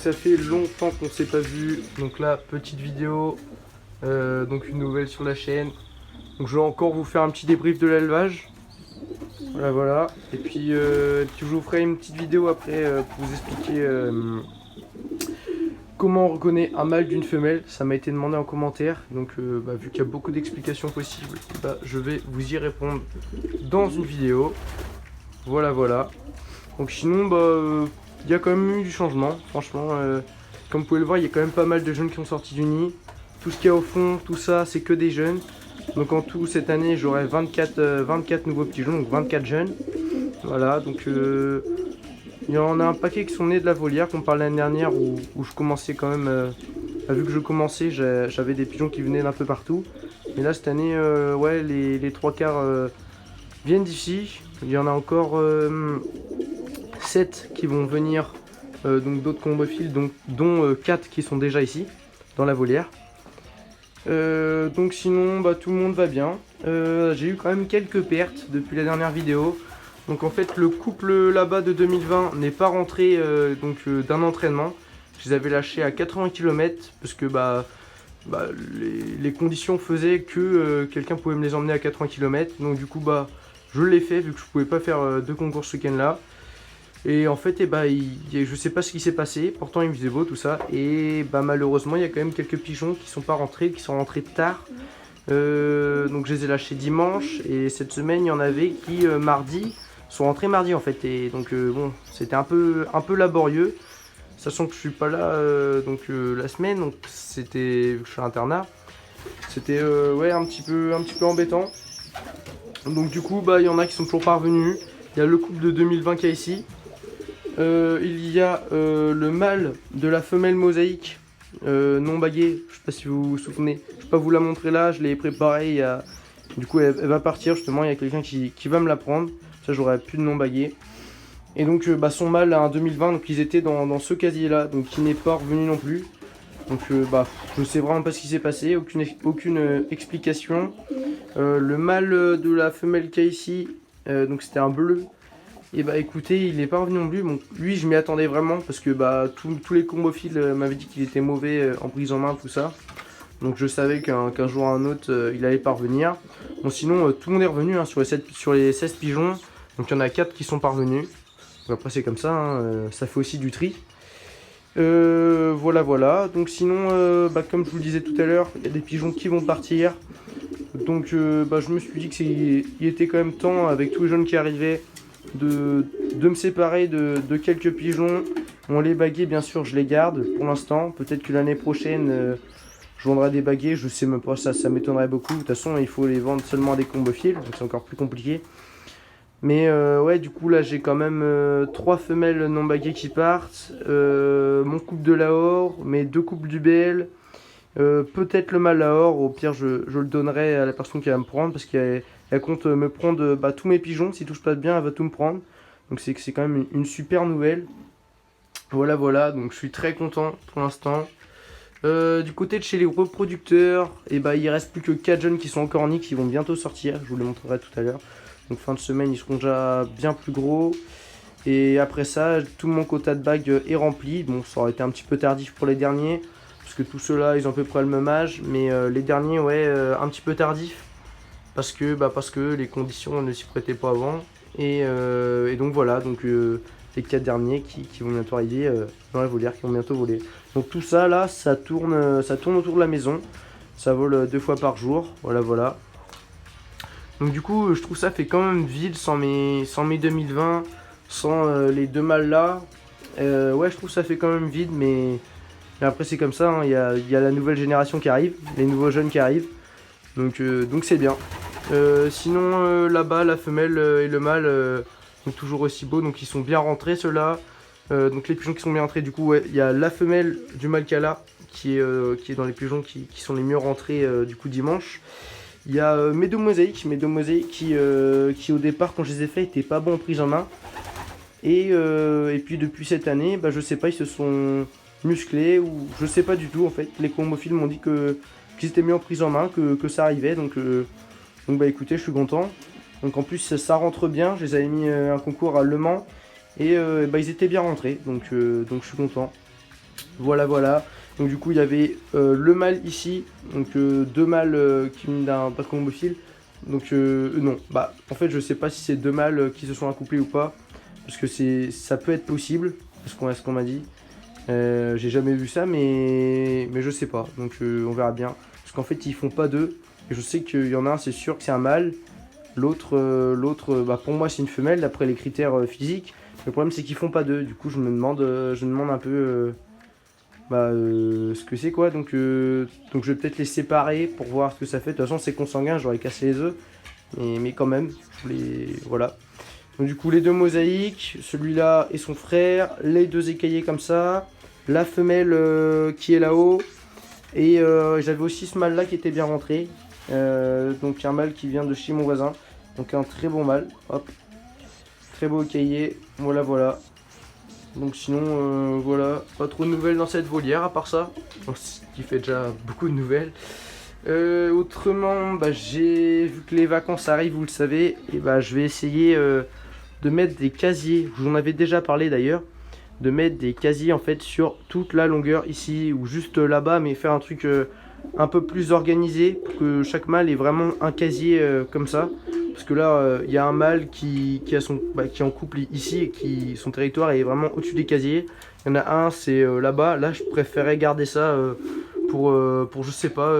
ça fait longtemps qu'on s'est pas vu. Donc là, petite vidéo, donc une nouvelle sur la chaîne. Donc je vais encore vous faire un petit débrief de l'élevage. Voilà, voilà. Et puis, je vous ferai une petite vidéo après pour vous expliquer comment on reconnaît un mâle d'une femelle. Ça m'a été demandé en commentaire. Donc vu qu'il y a beaucoup d'explications possibles, je vais vous y répondre dans une vidéo. Voilà, voilà. Donc sinon, il y a quand même eu du changement. Franchement, comme vous pouvez le voir, il y a quand même pas mal de jeunes qui sont sortis du nid. Tout ce qu'il y a au fond, tout ça, c'est que des jeunes. Donc en tout, cette année, j'aurai 24 nouveaux petits jeunes, donc 24 jeunes. Voilà, donc il y en a un paquet qui sont nés de la volière, qu'on parlait l'année dernière, où je commençais quand même... vu que je commençais, j'avais des pigeons qui venaient d'un peu partout. Mais là, cette année, ouais, les trois quarts viennent d'ici. Il y en a encore 7 qui vont venir, donc d'autres combophiles, dont 4 qui sont déjà ici, dans la volière. Donc sinon, tout le monde va bien. J'ai eu quand même quelques pertes depuis la dernière vidéo. Donc en fait, le couple là-bas de 2020 n'est pas rentré d'un entraînement. Je les avais lâchés à 80 km parce que les conditions faisaient que quelqu'un pouvait me les emmener à 80 km. Donc du coup, je l'ai fait vu que je pouvais pas faire deux concours ce week-end-là. Et en fait, je sais pas ce qui s'est passé, pourtant il me faisait beau tout ça. Et malheureusement, il y a quand même quelques pigeons qui sont pas rentrés, qui sont rentrés tard. Donc je les ai lâchés dimanche. Et cette semaine, il y en avait qui mardi sont rentrés mardi en fait. Et donc bon, c'était un peu laborieux. Sachant que je suis pas là la semaine, donc je suis à internat. C'était ouais, un petit peu embêtant. Donc du coup, il y en a qui sont toujours pas revenus. Il y a le couple de 2020 qui est ici. Il y a le mâle de la femelle mosaïque non baguée. Je sais pas si vous vous souvenez. Je vais pas vous la montrer là. Je l'ai préparée. Du coup, elle va partir justement. Il y a quelqu'un qui va me la prendre. Ça, j'aurai plus de non baguée. Et donc, son mâle a un 2020. Donc, ils étaient dans ce casier là. Donc, il n'est pas revenu non plus. Donc, je sais vraiment pas ce qui s'est passé. Aucune explication. Le mâle de la femelle qui est ici. Donc, c'était un bleu. Et écoutez, il n'est pas revenu non plus. Bon, lui, je m'y attendais vraiment parce que tous les combophiles m'avaient dit qu'il était mauvais en prise en main, tout ça. Donc je savais qu'un jour ou un autre, il allait pas revenir. Bon, sinon, tout le monde est revenu hein, sur les 16 pigeons. Donc il y en a 4 qui sont parvenus. Donc, après, c'est comme ça, hein, ça fait aussi du tri. Voilà, voilà. Donc sinon, comme je vous le disais tout à l'heure, il y a des pigeons qui vont partir. Donc je me suis dit qu'il était quand même temps, avec tous les jeunes qui arrivaient, de me séparer de quelques pigeons. Bon, les baguets, bien sûr, je les garde pour l'instant. Peut-être que l'année prochaine, je vendrai des baguets. Je sais même pas, ça m'étonnerait beaucoup. De toute façon, il faut les vendre seulement à des combophiles, donc c'est encore plus compliqué. Mais ouais, du coup, là, j'ai quand même 3 femelles non baguées qui partent. Mon couple de Lahore, mes 2 couples du BL. Peut-être le mâle Lahore. Au pire, je le donnerai à la personne qui va me prendre parce qu'elle compte me prendre tous mes pigeons. Si tout se passe bien, elle va tout me prendre. Donc c'est quand même une super nouvelle. Voilà, voilà. Donc je suis très content pour l'instant. Du côté de chez les reproducteurs, il reste plus que 4 jeunes qui sont encore en nid qui vont bientôt sortir. Je vous les montrerai tout à l'heure. Donc fin de semaine, ils seront déjà bien plus gros. Et après ça, tout mon quota de bagues est rempli. Bon, ça aurait été un petit peu tardif pour les derniers. Parce que tous ceux-là, ils ont à peu près le même âge. Mais les derniers, ouais, un petit peu tardif. Parce que les conditions ne s'y prêtaient pas avant. Et donc voilà, les 4 derniers qui vont bientôt arriver dans la volière, qui vont bientôt voler. Donc tout ça là, ça tourne autour de la maison. Ça vole 2 fois par jour, voilà, voilà. Donc du coup, je trouve ça fait quand même vide sans mes 2020, sans les 2 mâles là. Ouais, je trouve ça fait quand même vide, mais après c'est comme ça, hein. Il y a la nouvelle génération qui arrive, les nouveaux jeunes qui arrivent. Donc c'est bien. Sinon là-bas la femelle et le mâle sont toujours aussi beaux, donc ils sont bien rentrés ceux-là. Donc les pigeons qui sont bien rentrés, du coup ouais, il y a la femelle du Malkala qui est dans les pigeons qui sont les mieux rentrés du coup dimanche. Il y a mes deux mosaïques qui au départ quand je les ai fait étaient pas bons en prise en main. Et puis depuis cette année, je sais pas, ils se sont musclés ou je sais pas du tout en fait. Les combophiles m'ont dit qu'ils étaient mieux en prise en main, que ça arrivait, donc écoutez, je suis content. Donc en plus ça rentre bien, je les avais mis un concours à Le Mans et ils étaient bien rentrés, donc je suis content. Voilà, voilà. Donc du coup, il y avait le mâle ici, donc deux mâles qui viennent d'un combophile. Donc non, bah en fait je sais pas si c'est deux mâles qui se sont accouplés ou pas, parce que ça peut être possible, ce qu'on m'a dit. J'ai jamais vu ça, mais je sais pas, donc on verra bien. Parce qu'en fait ils font pas deux, et je sais qu'il y en a un, c'est sûr que c'est un mâle, l'autre, bah pour moi c'est une femelle d'après les critères physiques. Le problème c'est qu'ils font pas deux, du coup je me demande un peu ce que c'est quoi, donc je vais peut-être les séparer pour voir ce que ça fait. De toute façon c'est consanguin, j'aurais cassé les œufs, mais quand même, voilà. Donc du coup les deux mosaïques, celui-là et son frère, les deux écaillés comme ça, la femelle qui est là-haut, et j'avais aussi ce mâle là qui était bien rentré, donc un mâle qui vient de chez mon voisin, donc un très bon mâle, hop, très beau écaillé, voilà voilà. Donc sinon voilà, pas trop de nouvelles dans cette volière à part ça, donc, ce qui fait déjà beaucoup de nouvelles. Autrement, j'ai vu que les vacances arrivent, vous le savez, et je vais essayer de mettre des casiers, je vous en avais déjà parlé d'ailleurs, de mettre des casiers en fait sur toute la longueur ici ou juste là-bas, mais faire un truc un peu plus organisé pour que chaque mâle ait vraiment un casier comme ça. Parce que là, il y a un mâle qui est en couple ici et son territoire est vraiment au-dessus des casiers. Il y en a un, c'est là-bas. Là, je préférais garder ça pour je sais pas,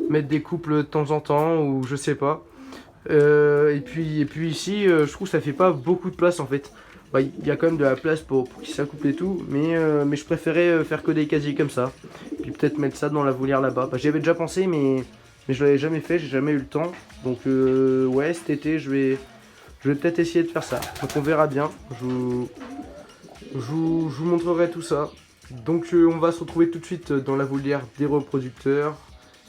mettre des couples de temps en temps ou je sais pas. Et puis ici, je trouve que ça fait pas beaucoup de place en fait. Il y a quand même de la place pour qu'ils s'accouplent et tout, mais je préférais faire que des casiers comme ça. Puis peut-être mettre ça dans la volière là-bas. J'y avais déjà pensé, mais je l'avais jamais fait, j'ai jamais eu le temps. Donc ouais, cet été, je vais peut-être essayer de faire ça. Donc on verra bien. Je vous montrerai tout ça. Donc on va se retrouver tout de suite dans la volière des reproducteurs.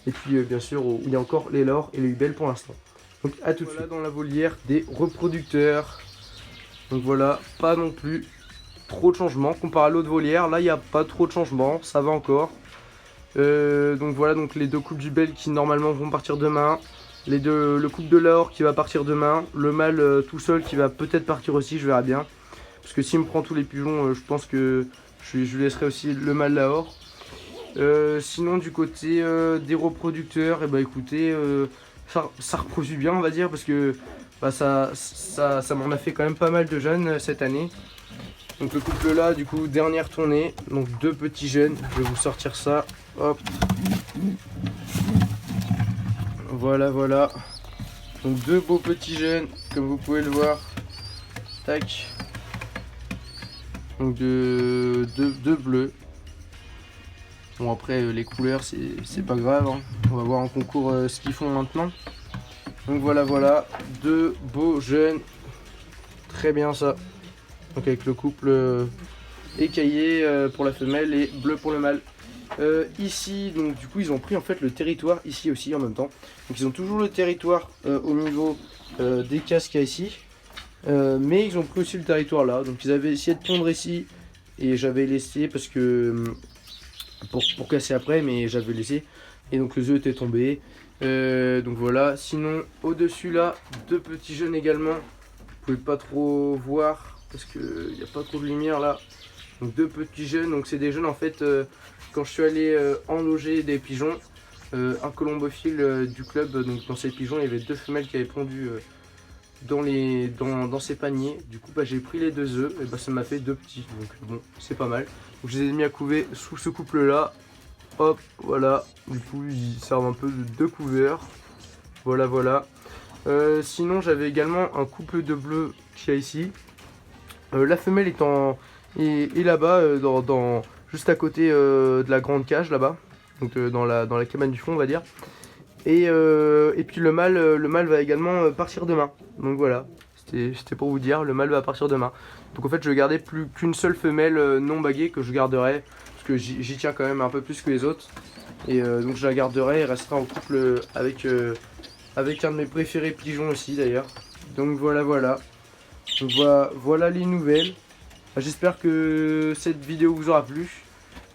Et puis bien sûr, où il y a encore les lors et les hubelles pour l'instant. Donc à tout de suite dans la volière des reproducteurs. Donc voilà, pas non plus trop de changements comparé à l'autre volière. Là, il n'y a pas trop de changements, ça va encore. Donc voilà, donc les deux couples d'hubelles qui normalement vont partir demain. Le couple de Lahore qui va partir demain. Le mâle tout seul qui va peut-être partir aussi, je verrai bien. Parce que s'il me prend tous les pigeons, je pense que je laisserai aussi le mâle Lahore. Sinon du côté des reproducteurs, et écoutez, ça reproduit bien on va dire, parce que ça m'en a fait quand même pas mal de jeunes cette année. Donc le couple là, du coup, dernière tournée, donc deux petits jeunes, je vais vous sortir ça, hop. Voilà, voilà. Donc deux beaux petits jeunes, comme vous pouvez le voir. Tac. Donc deux bleus. Bon après les couleurs c'est pas grave, hein. On va voir en concours ce qu'ils font maintenant. Donc voilà, voilà, deux beaux jeunes, très bien ça. Donc avec le couple écaillé pour la femelle et bleu pour le mâle. Ici, donc du coup ils ont pris en fait le territoire ici aussi en même temps. Donc ils ont toujours le territoire au niveau des cases qu'il y a ici. Mais ils ont pris aussi le territoire là. Donc ils avaient essayé de pondre ici et j'avais laissé parce que pour casser après, mais j'avais laissé. Et donc les œufs étaient tombés. Donc voilà, sinon au-dessus là, deux petits jeunes également. Vous pouvez pas trop voir parce qu'il n'y a pas trop de lumière là. Donc deux petits jeunes, donc c'est des jeunes en fait, quand je suis allé enloger des pigeons, un colombophile du club, donc dans ces pigeons il y avait deux femelles qui avaient pondu dans ces paniers. Du coup j'ai pris les deux œufs et ça m'a fait deux petits, donc bon c'est pas mal. Donc je les ai mis à couver sous ce couple là. Hop, voilà, du coup ils servent un peu de couvert. Voilà, voilà. Sinon j'avais également un couple de bleus qu'il y a ici. La femelle est là-bas, juste à côté de la grande cage là-bas. Donc dans la cabane du fond on va dire. Et puis le mâle va également partir demain. Donc voilà, c'était pour vous dire, le mâle va partir demain. Donc en fait je vais garder plus qu'une seule femelle non baguée que je garderai. Que j'y tiens quand même un peu plus que les autres, et donc je la garderai et restera en couple avec un de mes préférés pigeons aussi d'ailleurs. Donc voilà, voilà. Donc voilà les nouvelles. J'espère que cette vidéo vous aura plu,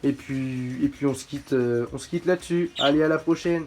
et puis on se quitte là-dessus. Allez, à la prochaine.